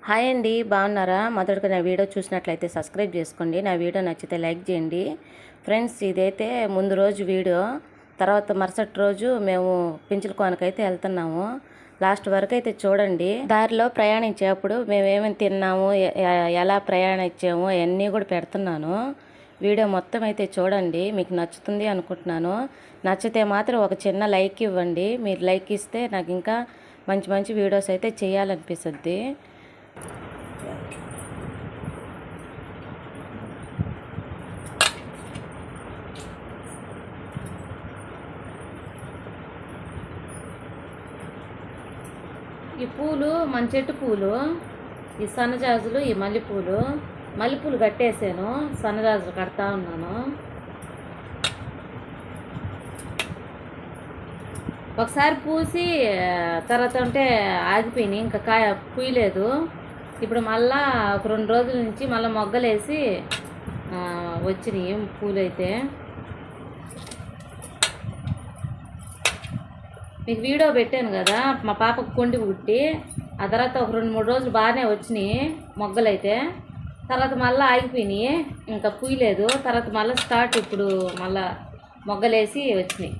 Hi అండి, బాగున్నారా? మొదటగా నా వీడియో చూసినట్లయితే సబ్స్క్రైబ్ చేసుకోండి. నా వీడియో నచ్చితే లైక్ చేయండి. ఫ్రెండ్స్, ఇదైతే ముందు రోజు వీడియో. తర్వాత మరుసటి రోజు మేము పించులకోనకైతే వెళ్తున్నాము. లాస్ట్ వరకు అయితే చూడండి. దారిలో ప్రయాణించేటప్పుడు మేము ఏమేమి తిన్నాము, ఎలా ప్రయాణించాము అవన్నీ కూడా పెడుతున్నాను. వీడియో మొత్తం అయితే చూడండి, మీకు నచ్చుతుంది అనుకుంటున్నాను. నచ్చితే మాత్రం ఒక చిన్న లైక్ ఇవ్వండి. మీరు లైక్ ఇస్తే నాకు ఇంకా మంచి మంచి వీడియోస్ అయితే చేయాలనిపిస్తుంది. ఈ పూలు మన చెట్టు పూలు, ఈ సన్నజాజులు, ఈ మల్లెపూలు కట్టేసాను. సన్నజాజులు కడతా ఉన్నాను. ఒకసారి పూసి తర్వాత అంటే ఆగిపోయినాయి, ఇంకా కాయ పూయలేదు. ఇప్పుడు మళ్ళా ఒక 2 రోజుల నుంచి మళ్ళీ మొగ్గలేసి వచ్చినాయి పూలు అయితే. మీకు వీడియో పెట్టాను కదా, మా పాపకు కొండి పుట్టి ఆ తర్వాత ఒక 2-3 రోజులు బాగానే వచ్చినాయి మొగ్గలైతే. తర్వాత మళ్ళీ ఆగిపోయినాయి, ఇంకా పూయలేదు. తర్వాత మళ్ళీ స్టార్ట్, ఇప్పుడు మళ్ళీ మొగ్గలేసి వచ్చినాయి.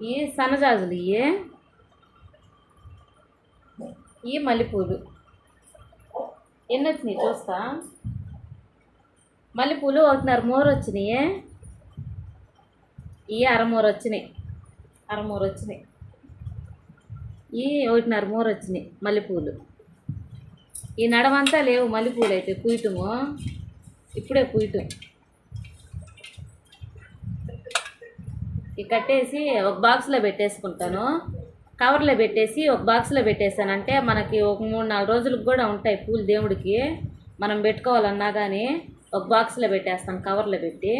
ఈ సన్నజాజులు, ఈ మల్లెపూలు ఎన్ని వచ్చినాయి చూస్తా. మల్లెపూలు 1.5 మూర వచ్చినాయి. ఈ 1/2 మూర వచ్చినాయి. ఈ 1.5 మూర వచ్చినాయి మల్లెపూలు. ఈ నడవంతా లేవు మల్లెపూలు అయితే, పూయటము ఇప్పుడే పూయటం. ఇవి కట్టేసి ఒక బాక్స్లో పెట్టేసుకుంటాను. కవర్లో పెట్టేసి ఒక బాక్స్లో పెట్టేసానంటే మనకి ఒక 3-4 రోజులకు కూడా ఉంటాయి పూలు. దేవుడికి మనం పెట్టుకోవాలన్నా కానీ ఒక బాక్స్లో పెట్టేస్తాను, కవర్లో పెట్టి.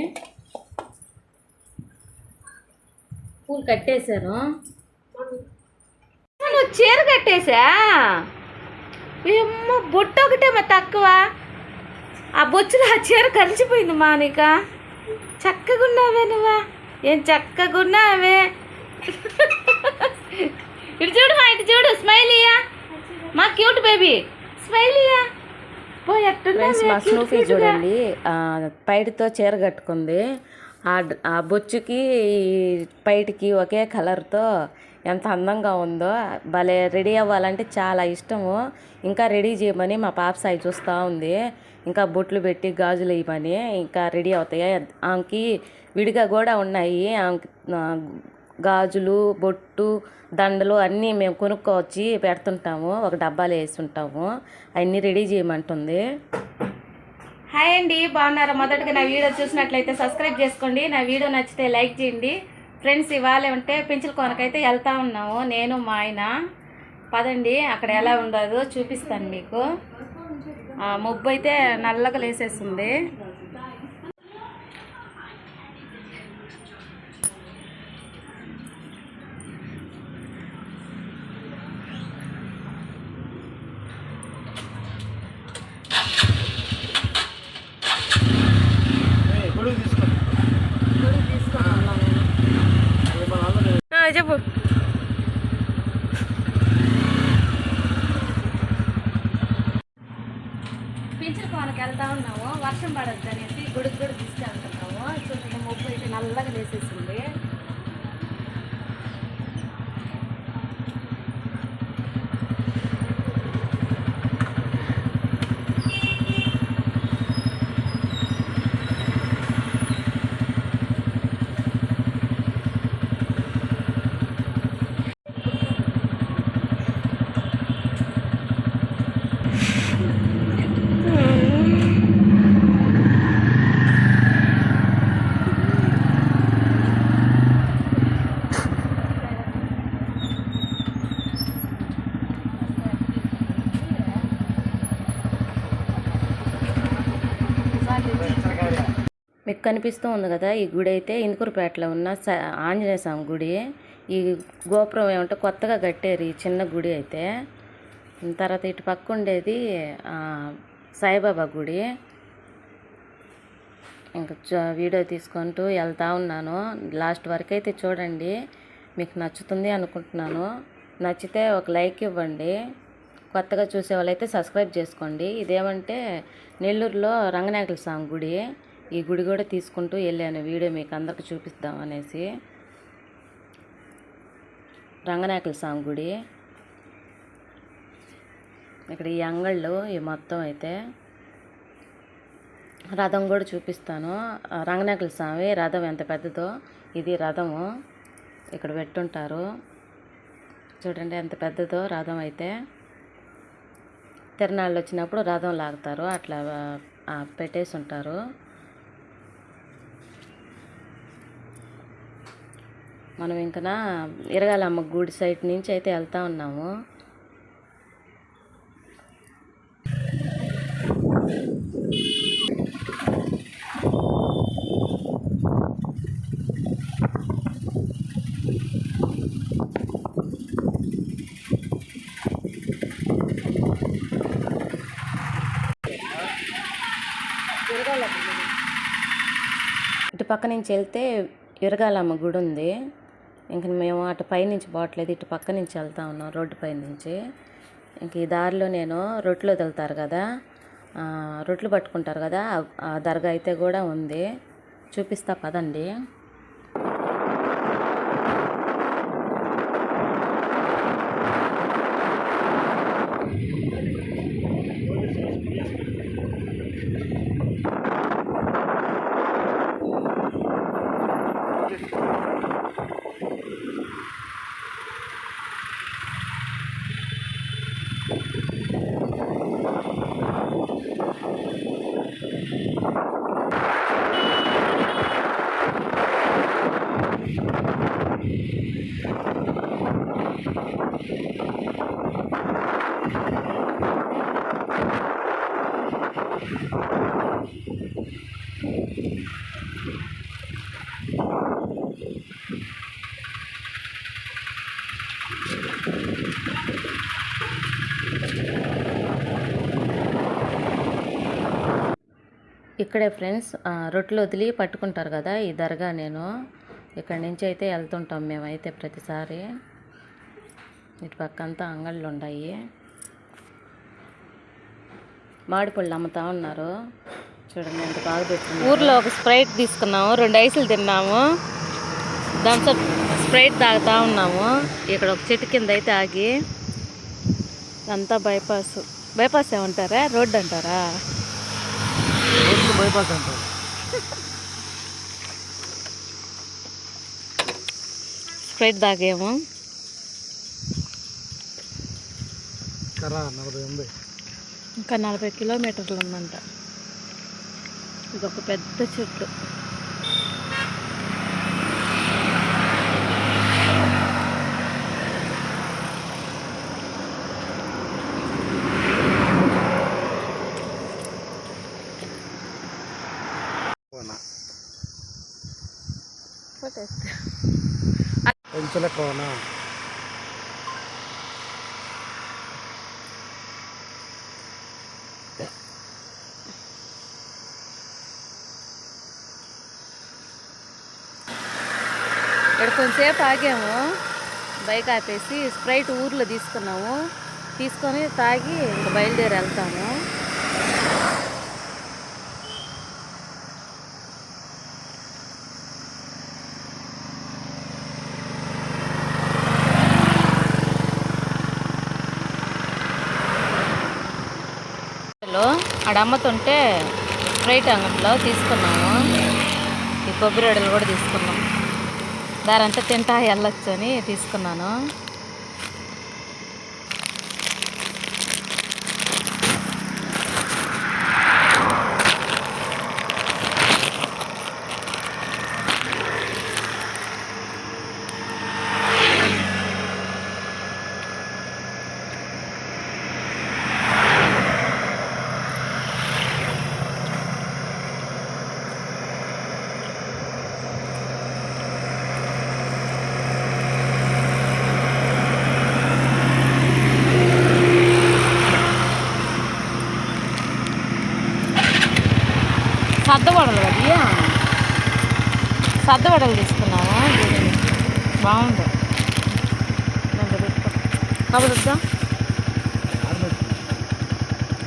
పూలు కట్టేశాను. నువ్వు చీర కట్టేసా? ఏమో బొట్టు ఒకటేమో తక్కువ. ఆ బొచ్చులో ఆ చీర కలిసిపోయింది మానిక. చక్కగా ఉన్నావే నువ్వా, ఏం చక్కగా ఉన్నావే. ఇటు చూడు, మా ఇటు చూడు, స్మైలీయా మా క్యూట్ బేబీ, స్మైలీయా. మా స్నూఫీ చూడండి, పైటితో చీర కట్టుకుంది. ఆ బొచ్చుకి పైటికి ఒకే కలర్తో ఎంత అందంగా ఉందో. భలే రెడీ అవ్వాలంటే చాలా ఇష్టము. ఇంకా రెడీ చేయమని మా పాప సాయి చూస్తూ ఉంది. ఇంకా బొట్లు పెట్టి గాజులు వేయమని. ఇంకా రెడీ అవుతాయి. ఆమెకి విడిగా కూడా ఉన్నాయి. గాజులు, బొట్టు, దండలు అన్నీ మేము కొనుక్కొచ్చి పెడుతుంటాము, ఒక డబ్బాలో వేసి ఉంటాము. అవన్నీ రెడీ చేయమంటుంది. హాయ్ అండి, బాగున్నారా? మొదటగా నా వీడియో చూసినట్లయితే సబ్స్క్రైబ్ చేసుకోండి. నా వీడియో నచ్చితే లైక్ చేయండి. ఫ్రెండ్స్, ఇవాళ ఉంటే పించులకోనకైతే వెళ్తా ఉన్నాము, నేను మా ఆయన. పదండి, అక్కడ ఎలా ఉండదో చూపిస్తాను మీకు. మబ్బు అయితే నల్లగా లేసేస్తుంది. చెప్పు. పించులకోనకి వెళ్తా ఉన్నాము, వర్షం పడద్దు అనేసి గుడికి కూడా తీసుకెళ్తున్నాము. చూడండి, మబ్బు అయితే నల్లగా లేసేసింది. మీకు కనిపిస్తూ ఉంది కదా, ఈ గుడి అయితే ఇందుకూరుపేటలో ఉన్న ఆంజనేయ స్వామి గుడి. ఈ గోపురం ఏమంటే కొత్తగా కట్టారు ఈ చిన్న గుడి అయితే. తర్వాత ఇటు పక్క ఉండేది సాయిబాబా గుడి. ఇంకా వీడియో తీసుకుంటూ వెళ్తూ ఉన్నాను. లాస్ట్ వరకు అయితే చూడండి, మీకు నచ్చుతుంది అనుకుంటున్నాను. నచ్చితే ఒక లైక్ ఇవ్వండి. కొత్తగా చూసే వాళ్ళైతే సబ్స్క్రైబ్ చేసుకోండి. ఇదేమంటే నెల్లూరులో రంగనాయకుల స్వామి గుడి. ఈ గుడి కూడా తీసుకుంటూ వెళ్ళాను, వీడియో మీకు అందరికి చూపిద్దాం అనేసి. రంగనాయకుల స్వామి గుడి ఇక్కడ ఈ అంగళ్ళు ఈ మొత్తం అయితే. రథం కూడా చూపిస్తాను. రంగనాయకుల స్వామి రథం ఎంత పెద్దదో, ఇది రథము ఇక్కడ పెట్టుంటారు. చూడండి ఎంత పెద్దదో రథం అయితే. తిరణాళ్ళు వచ్చినప్పుడు రథం లాగుతారు, అట్లా పెట్టేసి ఉంటారు. మనం ఇంకా ఇరగాలమ్మ గుడి సైడ్ నుంచి అయితే వెళ్తూ ఉన్నాము. ఇటు పక్క నుంచి వెళ్తే ఇరగాలమ్మ గుడి ఉంది. ఇంక మేము అటు పైనుంచి పోవట్లేదు, ఇటు పక్క నుంచి వెళ్తా ఉన్నాం రోడ్డు పై నుంచి. ఇంక ఈ దారిలో నేను రొట్టెలు వదులుతారు కదా, రొట్టెలు పట్టుకుంటారు కదా, ఆ దర్గా అయితే కూడా ఉంది. చూపిస్తా పదండి. ఇక్కడే ఫ్రెండ్స్ రొట్టెలు వదిలి పట్టుకుంటారు కదా ఈ దర్గా. నేను ఇక్కడి నుంచి అయితే వెళ్తుంటాం మేమైతే ప్రతిసారి. ఇటు పక్క అంతా అంగళ్ళు ఉన్నాయి, మామిడిపళ్ళు అమ్ముతా ఉన్నారు. చూడండి ఎంత బాగా పెట్టింది. ఊర్లో ఒక స్ప్రైట్ తీసుకున్నాము, 2 ఐసులు తిన్నాము, థమ్సప్ స్ప్రైట్ తాగుతూ ఉన్నాము. ఇక్కడ ఒక చెట్టు కింద అయితే ఆగి. అంతా బైపాస్ ఏమంటారా, రోడ్డు అంటారా? బైపాస్ అంటారు. స్ప్రైట్ తాగేమో. ఇంకా 40 కిలోమీటర్లు ఉందంట. ఇదొక పెద్ద చెట్టు. పెంచుల కోన ఇక్కడ కొంచెంసేపు ఆగాము, బైక్ ఆపేసి స్ప్రైట్ ఊర్లో తీసుకున్నాము. తీసుకొని తాగి ఇంకా బయలుదేరి వెళ్తాము. ఆడ అమ్మతుంటే స్ప్రైట్ అంగట్లో తీసుకున్నాము. ఈ కొబ్బరి వడలు కూడా తీసుకున్నాం. దారంతా తింటా వెళ్ళొచ్చు అని తీసుకున్నాను. సద్దవడలు అది సద్దవడలు తీసుకున్నాము. బాగుంది. కబర్ వద్దా?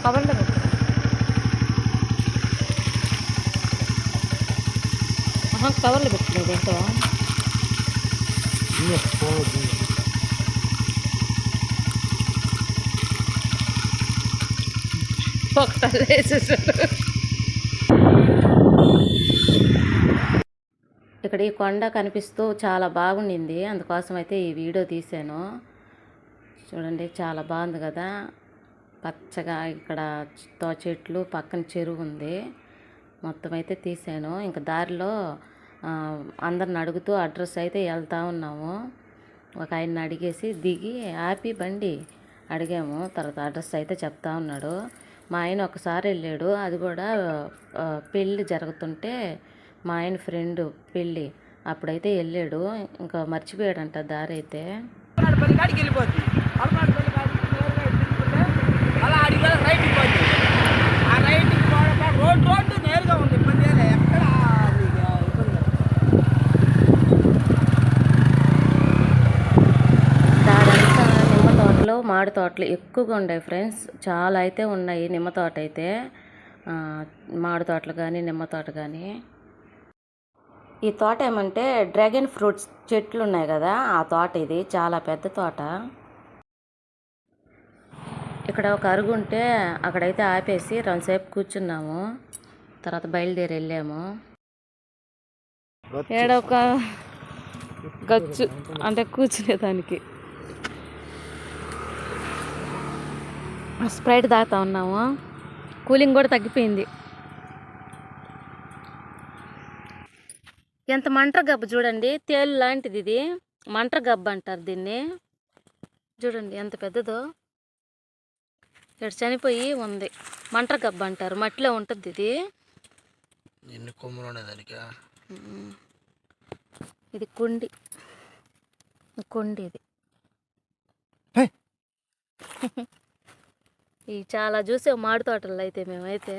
కబర్లో పెట్టు. కవర్లో పెట్టుకునేది ఏంటో ఇక్కడ ఈ కొండ కనిపిస్తూ చాలా బాగుండింది. అందుకోసం అయితే ఈ వీడియో తీసాను. చూడండి చాలా బాగుంది కదా, పచ్చగా ఇక్కడ చెట్లు, పక్కన చెరువు ఉంది. మొత్తం అయితే తీసాను. ఇంకా దారిలో అందరిని అడుగుతూ అడ్రస్ అయితే వెళ్తూ ఉన్నాము. ఒక ఆయన్ని అడిగేసి దిగి ఆపి బండి అడిగాము. తర్వాత అడ్రస్ అయితే చెప్తా ఉన్నాడు. మా ఆయన ఒకసారి వెళ్ళాడు, అది కూడా పెళ్ళి జరుగుతుంటే మా ఆయన ఫ్రెండ్ పెళ్ళి, అప్పుడైతే వెళ్ళాడు. ఇంకా మర్చిపోయాడంట దారి అయితే. మామిడి తోటలు ఎక్కువగా ఉన్నాయి ఫ్రెండ్స్, చాలా అయితే ఉన్నాయి. నిమ్మ తోట అయితే, మామిడి తోటలు కానీ నిమ్మ తోట కానీ. ఈ తోట ఏమంటే డ్రాగన్ ఫ్రూట్స్ చెట్లు ఉన్నాయి కదా, ఆ తోట ఇది. చాలా పెద్ద తోట. ఇక్కడ ఒక అరుగు ఉంటే అక్కడైతే ఆపేసి రెండుసేపు కూర్చున్నాము. తర్వాత బయలుదేరి వెళ్ళాము. ఏడొక గచ్చు అంటే కూర్చునేదానికి. స్ప్రైట్ తాగుతా ఉన్నాము. కూలింగ్ కూడా తగ్గిపోయింది. ఎంత మంటర గబ్బు చూడండి, తేలు లాంటిది ఇది. మంటర గబ్బు అంటారు దీన్ని. చూడండి ఎంత పెద్దదో. ఇక్కడ చనిపోయి ఉంది. మంటర గబ్బు అంటారు, మట్టిలో ఉంటుంది ఇది. ఇది కొండి ఇది. ఇవి చాలా చూసాం మామిడి తోటల్లో అయితే మేమైతే.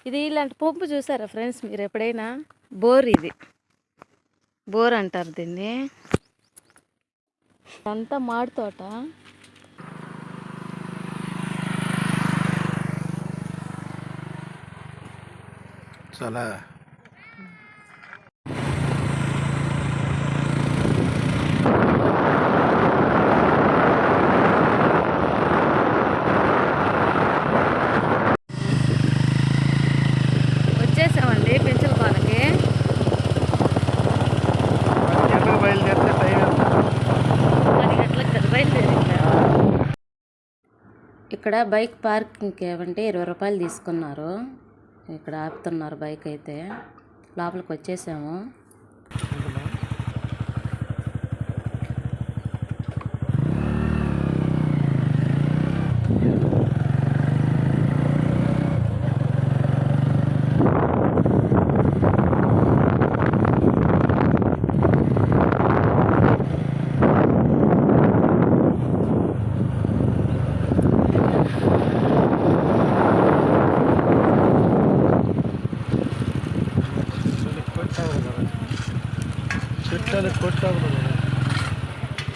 ఇది ఇలాంటి పంపు చూసారా ఫ్రెండ్స్ మీరు ఎప్పుడైనా? బోర్, ఇది బోర్ అంటారు దీన్ని. అంతా మామిడి తోట. చాలా వచ్చేసామండి పెంచలకోనకి. బయలుదేరితే టైం 10 గంటలకు కదా బయలుదేరి. ఇక్కడ బైక్ పార్కింగ్కి ఏమంటే 20 రూపాయలు తీసుకున్నారు. ఇక్కడ ఆపుతున్నారు బైక్ అయితే. లోపలికి వచ్చేసాము.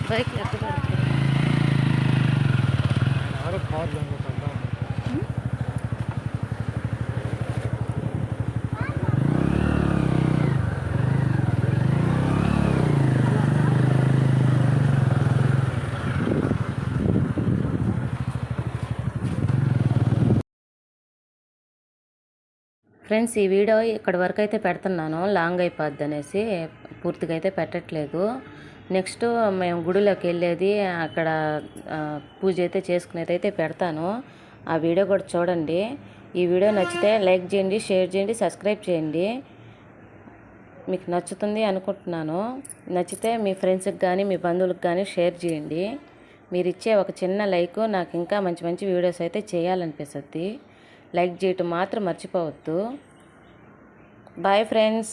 బైక్ ఎక్కడ ఫ్రెండ్స్, ఈ వీడియో ఇక్కడ వరకు అయితే పెడుతున్నాను. లాంగ్ అయిపోద్ది అనేసి పూర్తిగా అయితే పెట్టట్లేదు. నెక్స్ట్ మేము గుడిలోకి వెళ్ళేది, అక్కడ పూజ అయితే చేసుకునేది అయితే పెడతాను. ఆ వీడియో కూడా చూడండి. ఈ వీడియో నచ్చితే లైక్ చేయండి, షేర్ చేయండి, సబ్స్క్రైబ్ చేయండి. మీకు నచ్చుతుంది అనుకుంటున్నాను. నచ్చితే మీ ఫ్రెండ్స్కి కానీ మీ బంధువులకు కానీ షేర్ చేయండి. మీరు ఇచ్చే ఒక చిన్న లైక్ నాకు ఇంకా మంచి మంచి వీడియోస్ అయితే చేయాలనిపిస్తుంది. లైక్ చేయటం మాత్రం మర్చిపోవద్దు. Bye friends.